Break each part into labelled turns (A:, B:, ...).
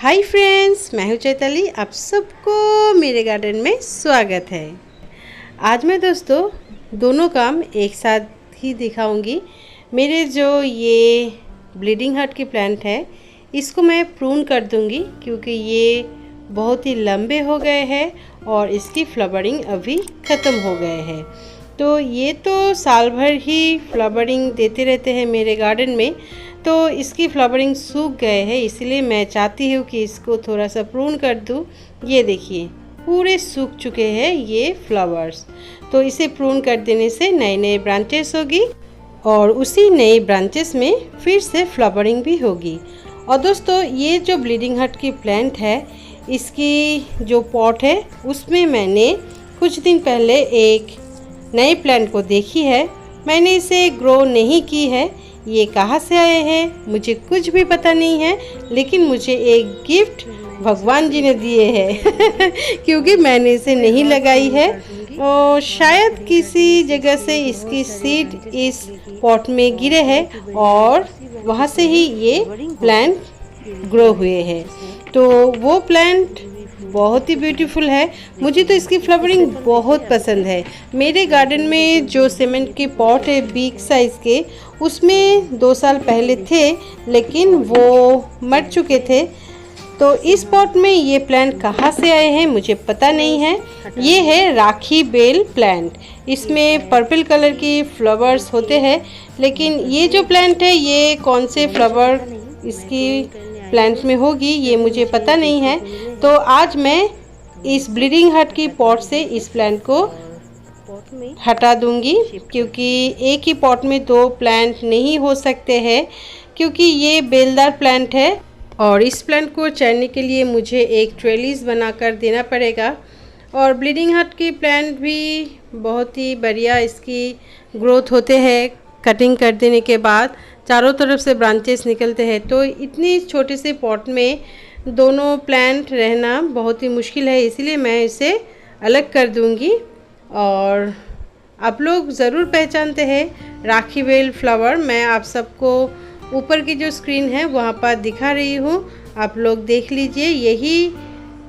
A: Hi friends, मैं हूं चैताली। आप सबको मेरे गार्डन में स्वागत है। आज मैं दोस्तों दोनों काम एक साथ ही दिखाऊंगी। मेरे जो ये ब्लीडिंग हार्ट की प्लांट है, इसको मैं प्रून कर दूंगी क्योंकि ये बहुत ही लंबे हो गए हैं और इसकी फ्लावरिंग अभी ख़त्म हो गए हैं। तो ये तो साल भर ही फ्लावरिंग देते रहते हैं मेरे गार्डन में, तो इसकी फ्लावरिंग सूख गए हैं, इसलिए मैं चाहती हूँ कि इसको थोड़ा सा प्रून कर दूँ। ये देखिए पूरे सूख चुके हैं ये फ्लावर्स, तो इसे प्रून कर देने से नए नए ब्रांचेस होगी और उसी नए ब्रांचेस में फिर से फ्लावरिंग भी होगी। और दोस्तों ये जो ब्लीडिंग हार्ट की प्लांट है, इसकी जो पॉट है उसमें मैंने कुछ दिन पहले एक नए प्लांट को देखी है। मैंने इसे ग्रो नहीं की है, ये कहाँ से आए हैं मुझे कुछ भी पता नहीं है, लेकिन मुझे एक गिफ्ट भगवान जी ने दिए हैं क्योंकि मैंने इसे नहीं लगाई है और शायद किसी जगह से इसकी सीड इस पॉट में गिरे हैं और वहाँ से ही ये प्लांट ग्रो हुए हैं। तो वो प्लांट बहुत ही ब्यूटीफुल है, मुझे तो इसकी फ्लावरिंग बहुत पसंद है। मेरे गार्डन में जो सीमेंट के पॉट है बिग साइज़ के, उसमें 2 साल पहले थे लेकिन वो मर चुके थे। तो इस पॉट में ये प्लांट कहाँ से आए हैं मुझे पता नहीं है। ये है राखी बेल प्लांट, इसमें पर्पल कलर की फ्लावर्स होते हैं, लेकिन ये जो प्लांट है ये कौन से फ्लावर इसकी प्लांट में होगी ये मुझे पता नहीं है। तो आज मैं इस ब्लीडिंग हार्ट की पॉट से इस प्लांट को हटा दूंगी क्योंकि एक ही पॉट में 2 प्लांट नहीं हो सकते हैं, क्योंकि ये बेलदार प्लांट है और इस प्लांट को चढ़ने के लिए मुझे एक ट्रेलिस बनाकर देना पड़ेगा। और ब्लीडिंग हार्ट की प्लांट भी बहुत ही बढ़िया इसकी ग्रोथ होते हैं। कटिंग कर देने के बाद चारों तरफ से ब्रांचेस निकलते हैं, तो इतनी छोटे से पॉट में दोनों प्लांट रहना बहुत ही मुश्किल है, इसलिए मैं इसे अलग कर दूंगी। और आप लोग ज़रूर पहचानते हैं राखी बेल फ्लावर, मैं आप सबको ऊपर की जो स्क्रीन है वहाँ पर दिखा रही हूँ, आप लोग देख लीजिए। यही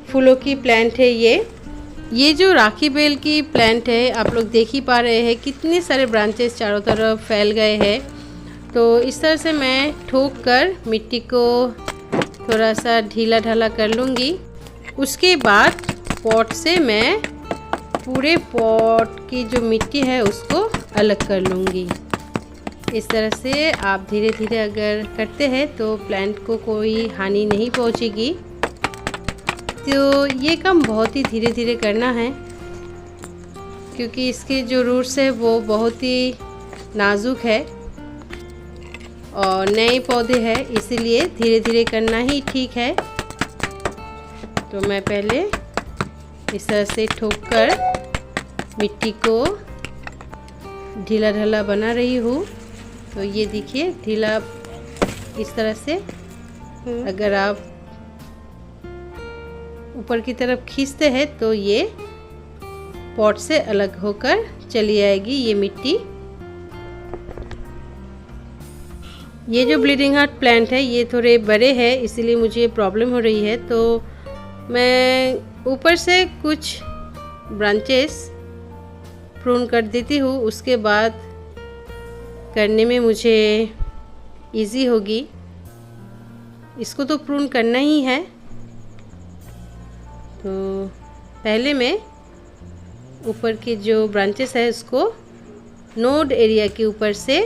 A: फूलों की प्लांट है ये जो राखी बेल की प्लांट है, आप लोग देख ही पा रहे हैं कितने सारे ब्रांचेस चारों तरफ फैल गए हैं। तो इस तरह से मैं ठोक कर मिट्टी को थोड़ा सा ढीला ढाला कर लूँगी। उसके बाद पॉट से मैं पूरे पॉट की जो मिट्टी है उसको अलग कर लूँगी। इस तरह से आप धीरे धीरे अगर करते हैं तो प्लांट को कोई हानि नहीं पहुँचेगी। तो ये काम बहुत ही धीरे धीरे करना है क्योंकि इसके जो रूट्स है वो बहुत ही नाजुक है और नए पौधे हैं, इसीलिए धीरे धीरे करना ही ठीक है। तो मैं पहले इस तरह से ठोक कर मिट्टी को ढीला ढाला बना रही हूँ। तो ये देखिए ढीला इस तरह से अगर आप ऊपर की तरफ खींचते हैं तो ये पॉट से अलग होकर चली आएगी ये मिट्टी। ये जो ब्लीडिंग हार्ट प्लांट है ये थोड़े बड़े हैं, इसीलिए मुझे प्रॉब्लम हो रही है। तो मैं ऊपर से कुछ ब्रांचेस प्रून कर देती हूँ, उसके बाद करने में मुझे इजी होगी। इसको तो प्रून करना ही है। तो पहले मैं ऊपर के जो ब्रांचेस है उसको नोड एरिया के ऊपर से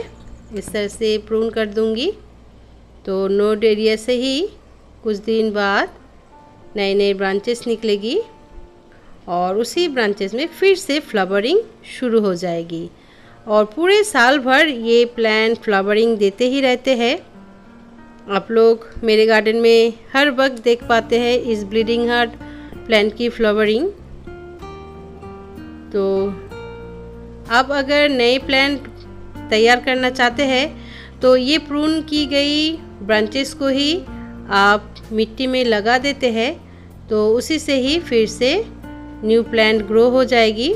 A: इस तरह से प्रून कर दूंगी। तो नोड एरिया से ही कुछ दिन बाद नए नए ब्रांचेस निकलेगी और उसी ब्रांचेस में फिर से फ्लावरिंग शुरू हो जाएगी और पूरे साल भर ये प्लांट फ्लावरिंग देते ही रहते हैं। आप लोग मेरे गार्डन में हर वक्त देख पाते हैं इस ब्लीडिंग हार्ट प्लांट की फ्लावरिंग। तो आप अगर नए प्लांट तैयार करना चाहते हैं तो ये प्रून की गई ब्रांचेस को ही आप मिट्टी में लगा देते हैं, तो उसी से ही फिर से न्यू प्लांट ग्रो हो जाएगी।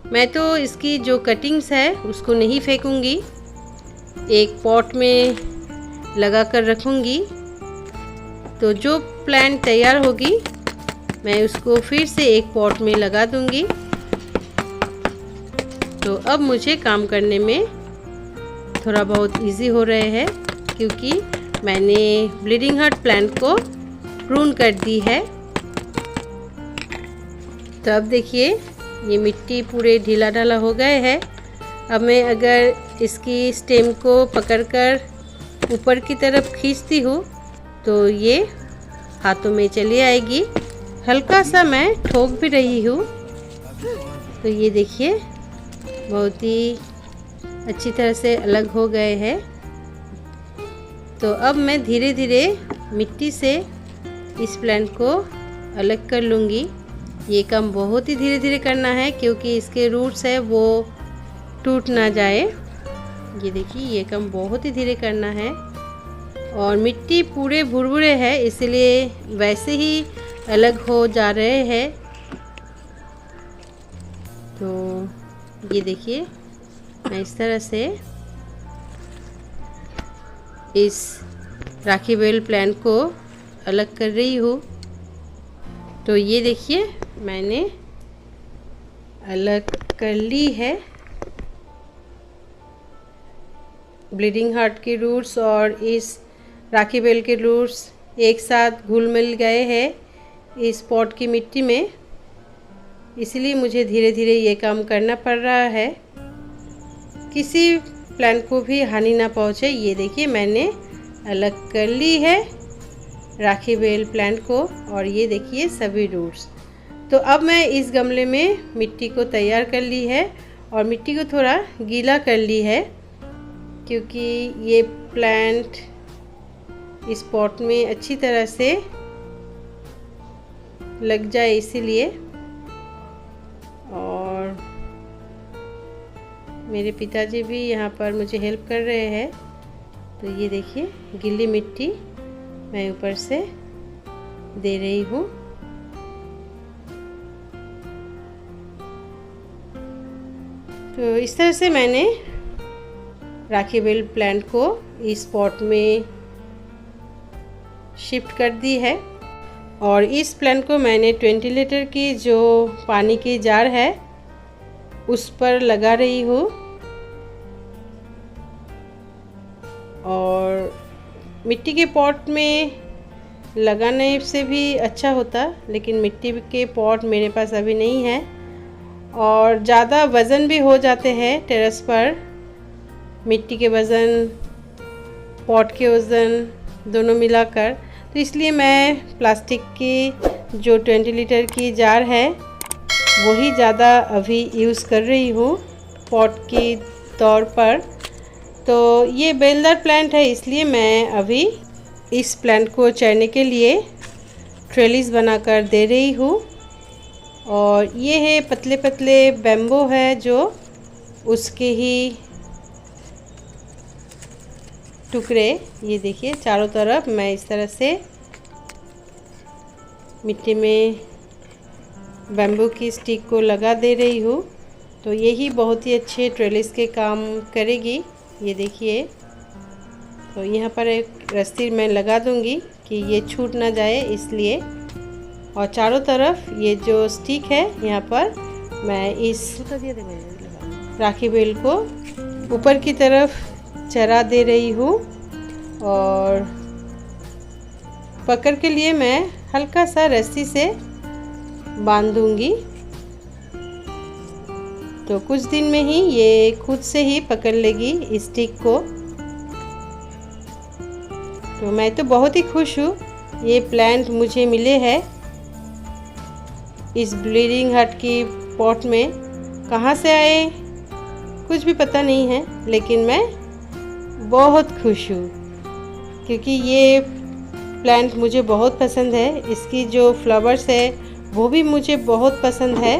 A: मैं तो इसकी जो कटिंग्स है उसको नहीं फेंकूंगी, एक पॉट में लगा कर रखूंगी। तो जो प्लांट तैयार होगी मैं उसको फिर से एक पॉट में लगा दूंगी। तो अब मुझे काम करने में थोड़ा बहुत इजी हो रहे हैं क्योंकि मैंने ब्लीडिंग हार्ट प्लांट को प्रून कर दी है। तो अब देखिए ये मिट्टी पूरे ढीला ढाला हो गए हैं। अब मैं अगर इसकी स्टेम को पकड़कर ऊपर की तरफ खींचती हूँ तो ये हाथों में चली आएगी। हल्का सा मैं ठोक भी रही हूँ। तो ये देखिए बहुत ही अच्छी तरह से अलग हो गए हैं। तो अब मैं धीरे धीरे मिट्टी से इस प्लांट को अलग कर लूँगी। ये काम बहुत ही धीरे धीरे करना है क्योंकि इसके रूट्स है वो टूट ना जाए। ये देखिए ये काम बहुत ही धीरे करना है और मिट्टी पूरे भुरभुरे है इसलिए वैसे ही अलग हो जा रहे हैं। तो ये देखिए मैं इस तरह से इस राखी बेल प्लांट को अलग कर रही हूँ। तो ये देखिए मैंने अलग कर ली है। ब्लीडिंग हार्ट के रूट्स और इस राखी बेल के रूट्स एक साथ घुल मिल गए हैं इस पॉट की मिट्टी में, इसलिए मुझे धीरे धीरे ये काम करना पड़ रहा है किसी प्लांट को भी हानि ना पहुँचे। ये देखिए मैंने अलग कर ली है राखी बेल प्लांट को और ये देखिए सभी रूट्स। तो अब मैं इस गमले में मिट्टी को तैयार कर ली है और मिट्टी को थोड़ा गीला कर ली है क्योंकि ये प्लांट इस पॉट में अच्छी तरह से लग जाए इसीलिए। और मेरे पिताजी भी यहाँ पर मुझे हेल्प कर रहे हैं। तो ये देखिए गीली मिट्टी मैं ऊपर से दे रही हूँ। तो इस तरह से मैंने राखी बेल प्लांट को इस पॉट में शिफ्ट कर दी है और इस प्लांट को मैंने 20 लीटर की जो पानी की जार है उस पर लगा रही हूँ। और मिट्टी के पॉट में लगाने से भी अच्छा होता लेकिन मिट्टी के पॉट मेरे पास अभी नहीं है और ज़्यादा वज़न भी हो जाते हैं टेरेस पर। मिट्टी के वज़न पॉट के वज़न दोनों मिलाकर, तो इसलिए मैं प्लास्टिक की जो 20 लीटर की जार है वही ज़्यादा अभी यूज़ कर रही हूँ पॉट की तौर पर। तो ये बेलदार प्लांट है इसलिए मैं अभी इस प्लांट को चढ़ने के लिए ट्रेलिस बनाकर दे रही हूँ। और ये है पतले पतले बैम्बू है जो उसके ही टुकड़े। ये देखिए चारों तरफ मैं इस तरह से मिट्टी में बैम्बू की स्टिक को लगा दे रही हूँ। तो यही बहुत ही अच्छे ट्रेलिस के काम करेगी। ये देखिए तो यहाँ पर एक रस्सी मैं लगा दूँगी कि ये छूट ना जाए इसलिए। और चारों तरफ ये जो स्टिक है यहाँ पर मैं इस राखी बेल को ऊपर की तरफ चढ़ा दे रही हूँ और पकड़ के लिए मैं हल्का सा रस्सी से बांधूंगी। तो कुछ दिन में ही ये खुद से ही पकड़ लेगी इस स्टिक को। तो मैं तो बहुत ही खुश हूँ ये प्लांट मुझे मिले हैं इस ब्लीडिंग हार्ट की पॉट में। कहाँ से आए कुछ भी पता नहीं है लेकिन मैं बहुत खुश हूँ क्योंकि ये प्लांट मुझे बहुत पसंद है। इसकी जो फ्लावर्स है वो भी मुझे बहुत पसंद है।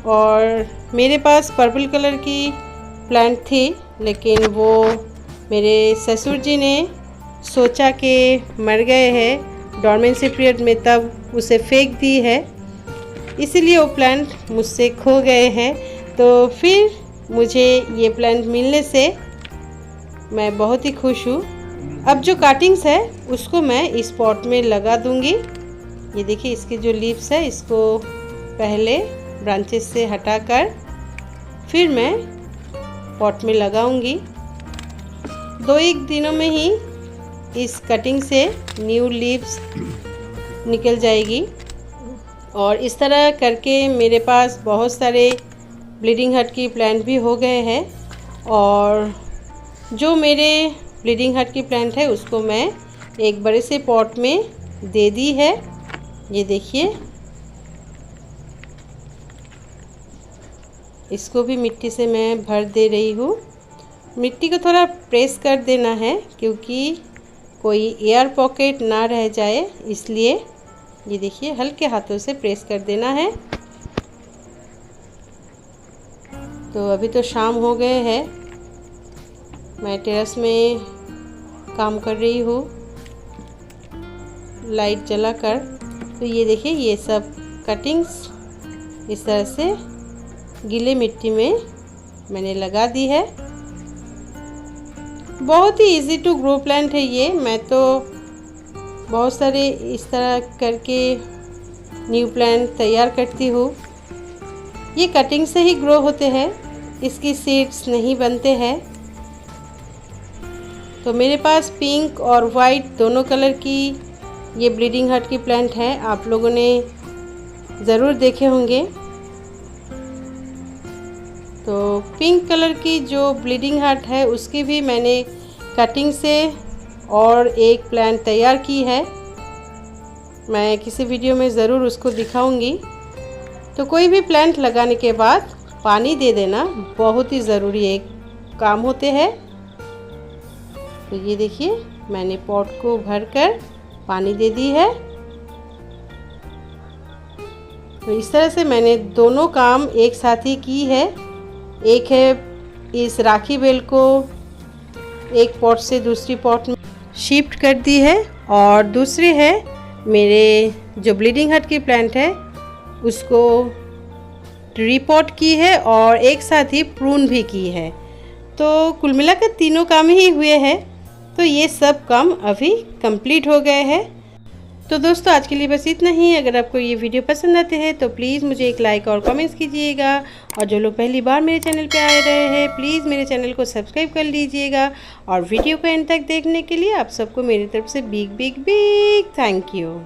A: और मेरे पास पर्पल कलर की प्लांट थी लेकिन वो मेरे ससुर जी ने सोचा कि मर गए हैं डॉर्मेंसी पीरियड में, तब उसे फेंक दी है, इसीलिए वो प्लांट मुझसे खो गए हैं। तो फिर मुझे ये प्लांट मिलने से मैं बहुत ही खुश हूँ। अब जो कटिंग्स है उसको मैं इस पॉट में लगा दूँगी ये देखिए इसके जो लीव्स है इसको पहले ब्रांचेस से हटाकर फिर मैं पॉट में लगाऊंगी। 2-1 दिनों में ही इस कटिंग से न्यू लीव्स निकल जाएगी। और इस तरह करके मेरे पास बहुत सारे ब्लीडिंग हार्ट की प्लांट भी हो गए हैं। और जो मेरे ब्लीडिंग हार्ट की प्लांट है उसको मैं एक बड़े से पॉट में दे दी है। ये देखिए इसको भी मिट्टी से मैं भर दे रही हूँ। मिट्टी को थोड़ा प्रेस कर देना है क्योंकि कोई एयर पॉकेट ना रह जाए, इसलिए ये देखिए हल्के हाथों से प्रेस कर देना है। तो अभी तो शाम हो गए हैं, मैं टेरेस में काम कर रही हूँ लाइट जलाकर। तो ये देखिए ये सब कटिंग्स इस तरह से गीले मिट्टी में मैंने लगा दी है। बहुत ही इजी टू ग्रो प्लांट है ये। मैं तो बहुत सारे इस तरह करके न्यू प्लांट तैयार करती हूँ। ये कटिंग से ही ग्रो होते हैं, इसकी सीड्स नहीं बनते हैं। तो मेरे पास पिंक और वाइट दोनों कलर की ये ब्लीडिंग हार्ट की प्लांट है, आप लोगों ने ज़रूर देखे होंगे। तो पिंक कलर की जो ब्लीडिंग हार्ट है उसकी भी मैंने कटिंग से और एक प्लांट तैयार की है, मैं किसी वीडियो में ज़रूर उसको दिखाऊंगी। तो कोई भी प्लांट लगाने के बाद पानी दे देना बहुत ही ज़रूरी एक काम होते हैं। तो ये देखिए मैंने पॉट को भरकर पानी दे दी है। तो इस तरह से मैंने दोनों काम एक साथ ही की है। एक है इस राखी बेल को एक पॉट से दूसरी पॉट में शिफ्ट कर दी है, और दूसरी है मेरे जो ब्लीडिंग हार्ट की प्लांट है उसको रिपॉट की है और एक साथ ही प्रून भी की है। तो कुल मिलाकर तीनों काम ही हुए हैं। तो ये सब काम अभी कंप्लीट हो गए हैं। तो दोस्तों आज के लिए बस इतना ही। अगर आपको ये वीडियो पसंद आते हैं तो प्लीज़ मुझे एक लाइक और कमेंट्स कीजिएगा, और जो लोग पहली बार मेरे चैनल पे आ रहे हैं प्लीज़ मेरे चैनल को सब्सक्राइब कर लीजिएगा। और वीडियो को एंड तक देखने के लिए आप सबको मेरी तरफ से big big big thank you.